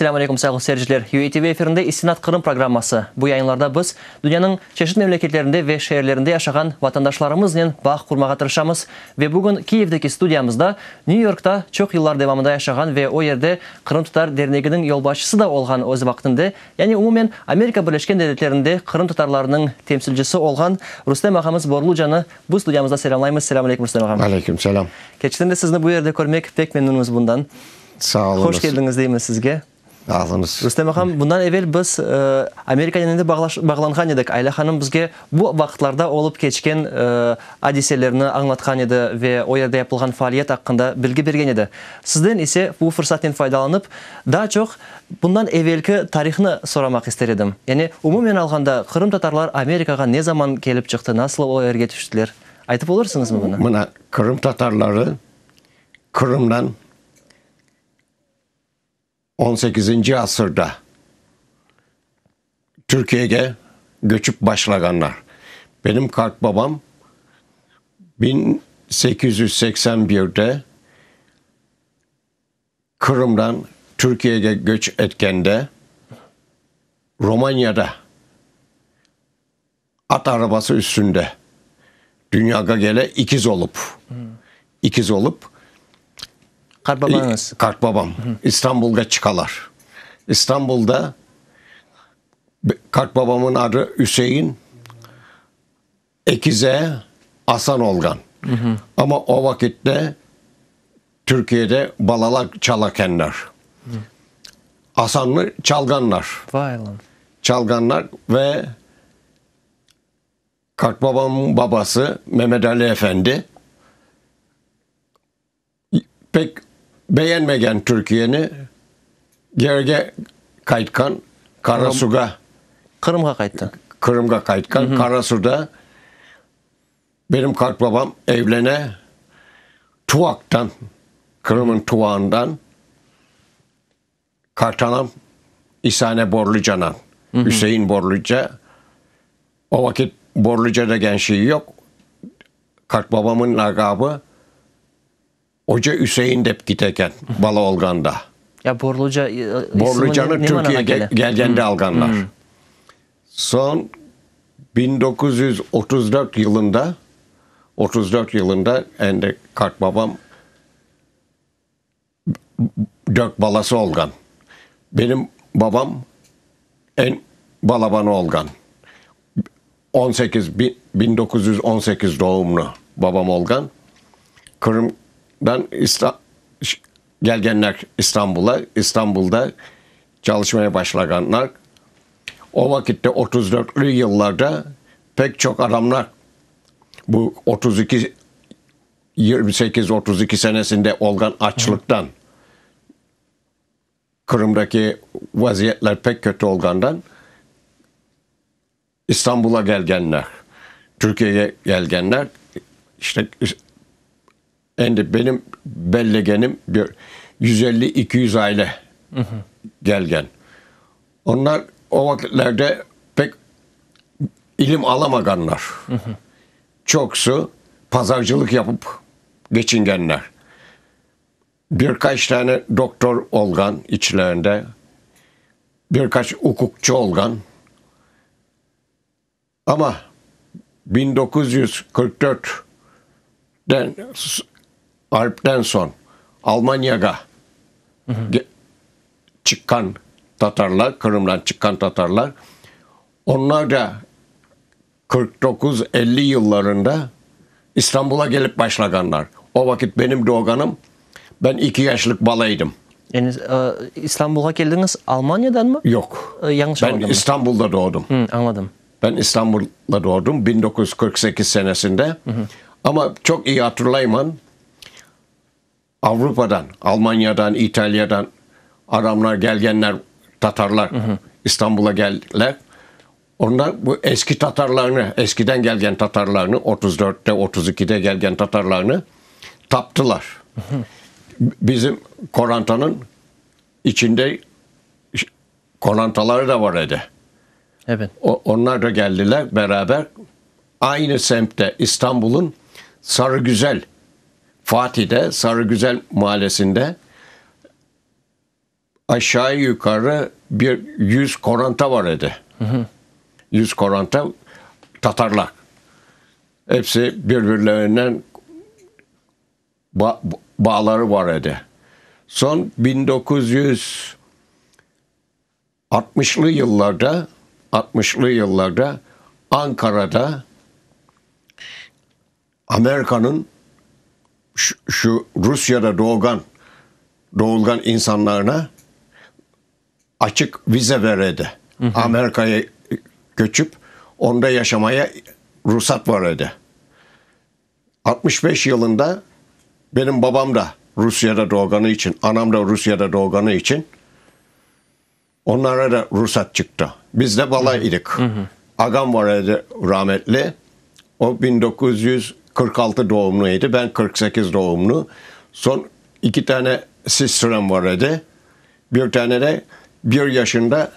Selamünaleyküm sayılı seyirciler. UATV efirinde İstinat Kırım programması. Bu yayınlarda biz dünyanın çeşitli memleketlerinde ve şehirlerinde yaşayan vatandaşlarımızla bağ kurmaya tırışamız. Ve bugün Kiev'deki stüdyamızda New York'ta çok yıllar devamında yaşayan ve o yerde Kırım Tatar Derneği'nin yolbaşçısı da olan öz vaktinde, yani umumen Amerika Birleşken Devletleri'nde Kırım Tatarlarının temsilcisi olan Rüstem Ağamız Borlucan'ı bu stüdyamızda selamlayımız. Selamünaleyküm Rüstem Ağam. Aleyküm selam. Geçten de sizni bu yerde görmek pek memnunuz bundan. Sağ olun. Hoş geldiniz değil mi sizge? Sağ olunuz. Rüstem Ağam, bundan evvel biz Amerika yanında bağlangan edik. Ayla Hanım bizge bu vaxtlarda olup geçken hadiselerini anlatkan edi ve o yerde yapılgan faaliyet hakkında bilgi bergen edi. Sizden ise bu fırsattan faydalanıp daha çok bundan evvelki tarihini soramak istedim. Yani umumen alganda Kırım Tatarlar Amerika'ya ne zaman gelip çıktı, nasıl o yerge düştüler? Aytıp olursunuz mu bunu? Buna Kırım Tatarları Kırım'dan 18. asırda Türkiye'ye göçüp başlaganlar. Benim kalk babam 1881'de Kırım'dan Türkiye'ye göç etkende Romanya'da at arabası üstünde dünyaya gele ikiz olup Karbabanız. Kalk babam İstanbul'a çıkalar. İstanbul'da kalk babamın adı Hüseyin, ekize Hasan Olgan. Ama o vakitte Türkiye'de balalak çalakenler. Hasanlı çalganlar. Vay lan. Çalganlar ve kalk babamın babası Mehmet Ali Efendi pek beğenmegen Türkiye'ni gerge kaytkan Karasu'ga Kırım'a kayıttı. Kırım'a kaytkan Karasu'da benim kalk babam evlene Tuvak'tan Kırım'ın Tuvağı'ndan Kartanam İsane Borluca'dan Hüseyin Borluca, o vakit Borluca'da gençliği yok. Kalk babamın lakabı Hoca Hüseyin dep giteken Bala Olgan'da. Ya Borluca'nı Türkiye'ye gelgende alganlar. Son 1934 yılında ende kalk babam 4 balası olgan. Benim babam en balabanı olgan. 1918 doğumlu babam olgan. Kırım'dan gelgenler İstanbul'da çalışmaya başlaganlar. O vakitte 34'lü yıllarda pek çok adamlar bu 28-32 senesinde olgan açlıktan Kırım'daki vaziyetler pek kötü olgandan İstanbul'a gelgenler, Türkiye'ye gelgenler, işte benim bellegenim bir 150-200 aile gelgen. Onlar o vakitlerde pek ilim alamaganlar. Çoksu pazarcılık yapıp geçingenler. Birkaç tane doktor olgan içlerinde, birkaç hukukçu olgan. Ama 1944'den Harp'ten son Almanya'ya çıkan Tatarlar, Kırım'dan çıkan Tatarlar, onlar da 49-50 yıllarında İstanbul'a gelip başlaganlar. O vakit benim doğganım, ben 2 yaşlık balaydım. Yani İstanbul'a geldiniz Almanya'dan mı? Yok. Yanlış ben anladım. İstanbul'da doğdum. Anladım. Ben İstanbul'da doğdum 1948 senesinde. Ama çok iyi hatırlayman, Avrupa'dan, Almanya'dan, İtalya'dan adamlar gelgenler, Tatarlar İstanbul'a geldiler. Onlar bu eski Tatarlarını, eskiden gelgen Tatarlarını, 34'te 32'de gelgen Tatarlarını taptılar. Bizim Koranta'nın içinde Korantaları da var idi. Evet. Onlar da geldiler beraber. Aynı semtte İstanbul'un Sarıgüzel, Fatih'te Sarıgüzel mahallesinde aşağı yukarı bir 100 koranta var idi. 100 koranta Tatarlar. Hepsi birbirlerinden bağları var idi. Son 1960'lı yıllarda Ankara'da Amerika'nın şu Rusya'da doğulgan insanlarına açık vize verdi. Amerika'ya göçüp onda yaşamaya ruhsat verdi. 65 yılında benim babam da Rusya'da doğganı için, anam da Rusya'da doğganı için onlara da ruhsat çıktı. Biz de balaydık. Agam vardı rahmetli. O 1946 doğumluydu. Ben 48 doğumlu. Son 2 tane sister'ım vardı. Bir tane de 1 yaşında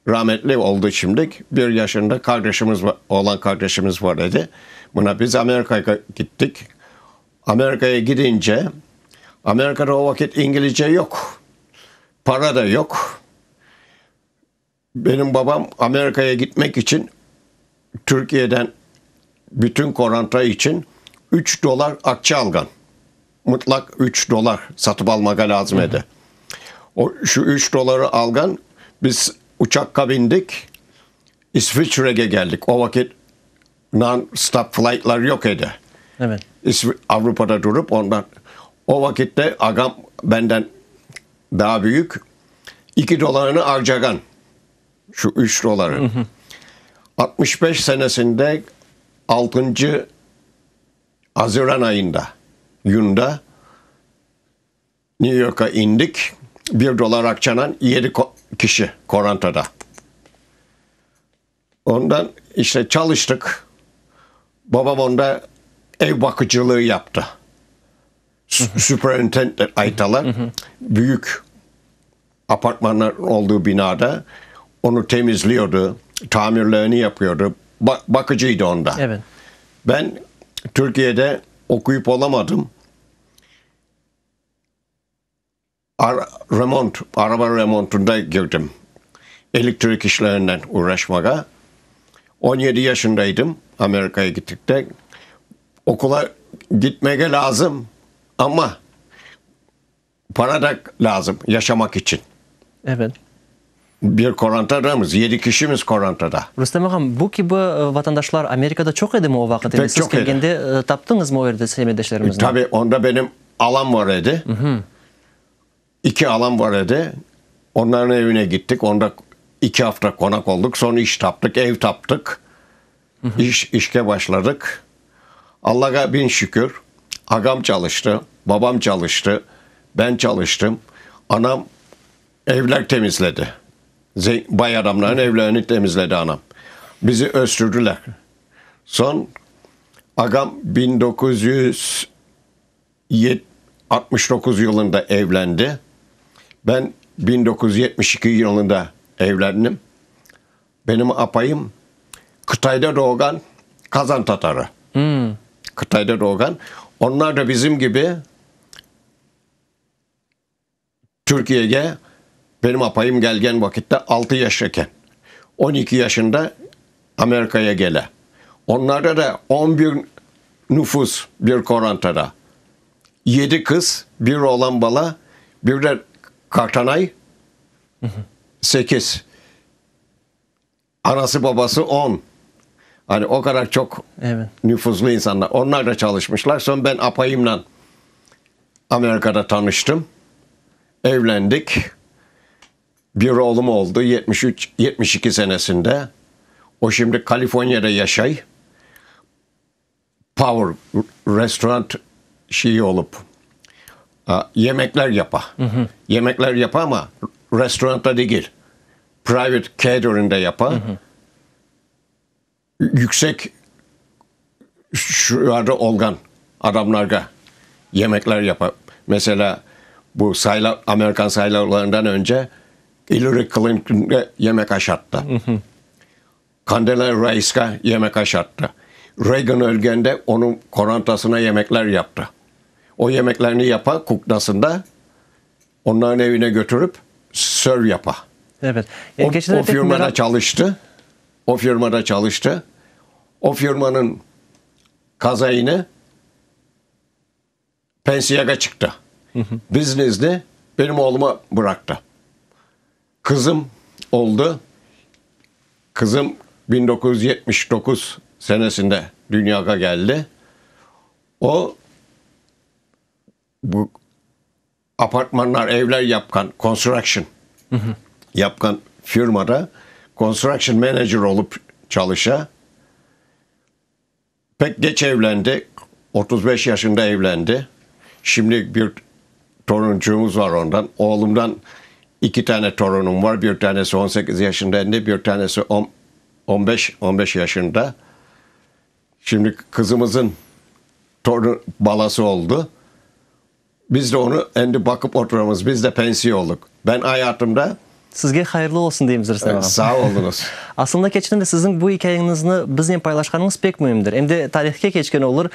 rahmetli oldu şimdi. 1 yaşında kardeşimiz vardı. Buna biz Amerika'ya gittik. Amerika'ya gidince Amerika'da o vakit İngilizce yok. Para da yok. Benim babam Amerika'ya gitmek için Türkiye'den bütün koranta için $3 akçe algan. Mutlak $3 satıp almaka lazım idi. Şu $3 algan biz uçakka bindik. İsviçre'ye geldik. O vakit non-stop flight'lar yok idi. Evet. Avrupa'da durup ondan o vakitte agam benden daha büyük $2 harcagan. Şu $3. 65 senesinde 6. Haziran ayında Yunda New York'a indik. $1 akçanan 7 kişi korantada. Ondan işte çalıştık. Babam onda ev bakıcılığı yaptı. Superintendent aytalar. Büyük apartmanlar olduğu binada onu temizliyordu. Tamirlerini yapıyordu. Bakıcıydı onda. Evet. Ben Türkiye'de okuyup olamadım. Araba remontunda girdim. Elektrik işlerinden uğraşmaya. 17 yaşındaydım Amerika'ya gittikte. Okula gitmeye lazım ama para da lazım yaşamak için. Evet. Bir korantadamız, 7 kişimiz korantada. Rüstem ağam, bu gibi vatandaşlar Amerika'da çok idi mi o vakit? Pek Siz çok idi. gelgende taptınız mı o yerde sevmedeşlerimizden? Tabii onda benim alam var idi. 2 alam var idi. Onların evine gittik. Onda 2 hafta konak olduk. Sonra iş taptık, ev taptık. İşe başladık. Allah'a bin şükür. Agam çalıştı, babam çalıştı, ben çalıştım. Anam evler temizledi. Bay adamların evlerini temizledi anam. Bizi östürdüler. Son agam 1969 yılında evlendi. Ben 1972 yılında evlendim. Benim apayım Kıtay'da doğan Kazan Tatarı. Kıtay'da doğan. Onlar da bizim gibi Türkiye'ye benim apayım gelgen vakitte 6 yaşındayken 12 yaşında Amerika'ya gele. Onlarda da 11 nüfus bir korantada. 7 kız, bir oğlan bala, bir de kartanay 8. Anası babası 10. Hani o kadar çok nüfuslu insanlar. Onlar da çalışmışlar. Sonra ben apayımla Amerika'da tanıştım. Evlendik. Bir oğlum oldu 72 senesinde. O şimdi Kaliforniya'da yaşay. Power Restaurant şeyi olup yemekler yapa. Yemekler yapa ama restoranda değil. Private catering'de yapa. Yüksek şurada olgan adamlarga yemekler yapar. Mesela bu Amerikan sayılarından önce Hillary Clinton'a yemek aşattı. Condoleezza Rice'a yemek aşattı. Reagan ölgende onun korantasına yemekler yaptı. O yemeklerini yapan kuknasında onların evine götürüp sör yapa. Evet. O firmada çalıştı. O firmada çalıştı. O firmanın kazayını pensiyaya çıktı. Business'de benim oğluma bıraktı. Kızım oldu. Kızım 1979 senesinde dünyaya geldi. O bu apartmanlar, evler yapan construction yapan firmada construction manager olup çalışa. Pek geç evlendi. 35 yaşında evlendi. Şimdi bir toruncuğumuz var ondan. Oğlumdan 2 tane torunum var. Bir tanesi 18 yaşındaydı. Bir tanesi 15 yaşında. Şimdi kızımızın torun balası oldu. Biz de onu endi bakıp oturamız. Biz de pensiye olduk. Ben hayatımda Sizge hayırlı olsun deyimiz Rüstem ağam. Sağ olunuz. Aslında keçinde sizin bu hikayenizni bizden paylaşkanınız pek mühimdir. Hem de tarihke keçken olur,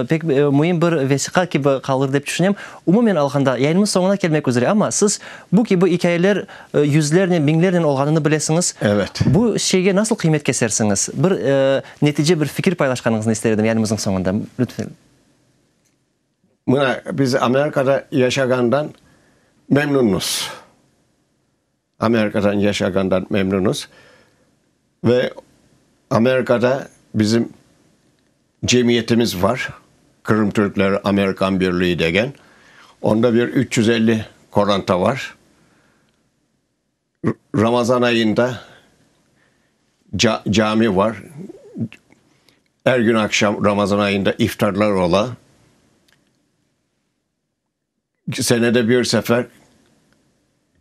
pek mühim bir vesika gibi kalır deyip düşünüyorum. Umumen alganda yayınımız sonuna gelmek üzere ama siz bu gibi hikayeler yüzlerden, binlerden olganını bilesiniz. Evet. Bu şeye nasıl kıymet kesersiniz? Bir netice bir fikir paylaşkanınızı isterdim yayınımızın sonunda. Lütfen. Biz Amerika'da yaşagandan memnunuz. Amerika'dan yaşagandan memnunuz. Ve Amerika'da bizim cemiyetimiz var. Kırım Türkleri Amerikan Birliği degen. Onda bir 350 koranta var. Ramazan ayında cami var. Her gün akşam Ramazan ayında iftarlar ola. Senede bir sefer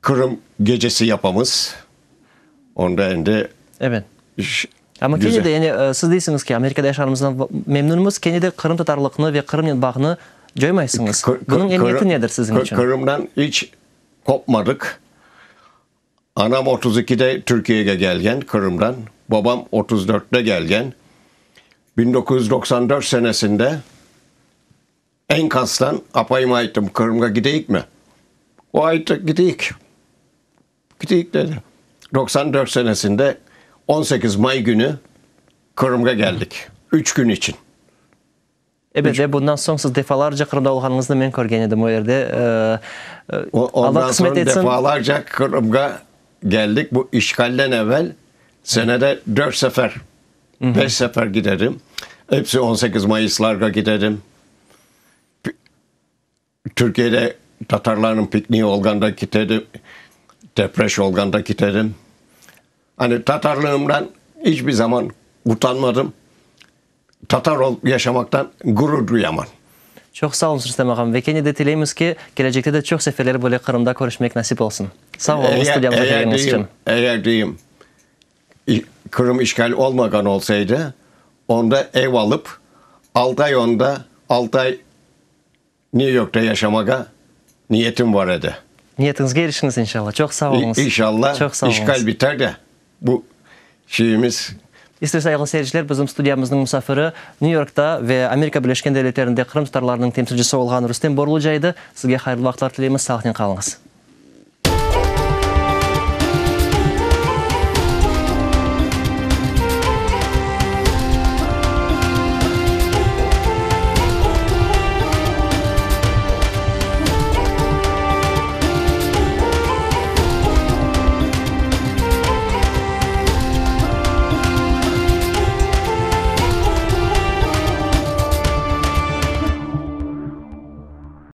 Kırım gecesi yapamız. Onda ende evet. Ama kendi de yani siz değilsiniz ki Amerika'da yaşarımızdan memnunumuz. Kendi de Kırım Tatarlıkını ve Kırım bağını coymaysınız. Bunun emniyeti nedir sizin için? Kırım'dan hiç kopmadık. Anam 32'de Türkiye'ye gelgen Kırım'dan. Babam 34'te gelgen. 1994 senesinde Enkaz'dan apayım ayıttım. Kırım'a gideyik mi? O ayıttı gideyik. Gideyik dedi. 94 senesinde 18 May günü Kırım'a geldik. 3 gün için. Evet ve bundan sonra siz defalarca Kırım'da olganınızda ben görgen edim o yerde. Ondan sonra defalarca Kırım'a geldik. Bu işgalden evvel senede 4 sefer, 5 sefer giderim. Hepsi 18 Mayıs'larga giderim. Türkiye'de Tatarların pikniği olganda giderim. Depreş olganda giderim. Hani Tatarlığımdan hiçbir zaman utanmadım. Tatar yaşamaktan gurur duyamam. Çok sağ olun Rüstem ağam. Ve kendi de dileyimiz ki gelecekte de çok seferleri böyle Kırım'da görüşmek nasip olsun. Sağ olun stüdyamıza geldiğiniz için. Eğer diyeyim Kırım işgal olmadan olsaydı onda ev alıp 6 ay 6 ay New York'ta yaşamaya niyetim var idi. Niyetiniz erişiniz inşallah. Çok sağ olun. İnşallah çok sağ işgal biter de bu şeyimiz. İstir sayılı seyirciler, bizim stüdyamızın misafiri New York'ta ve Amerika Birleşken Devletleri'nde Kırım Tatarlarının temsilcisi olgan Rüstem Borlucaydı. Sizge hayırlı vaxtlar dileyimiz. Sağlıkla kalınız.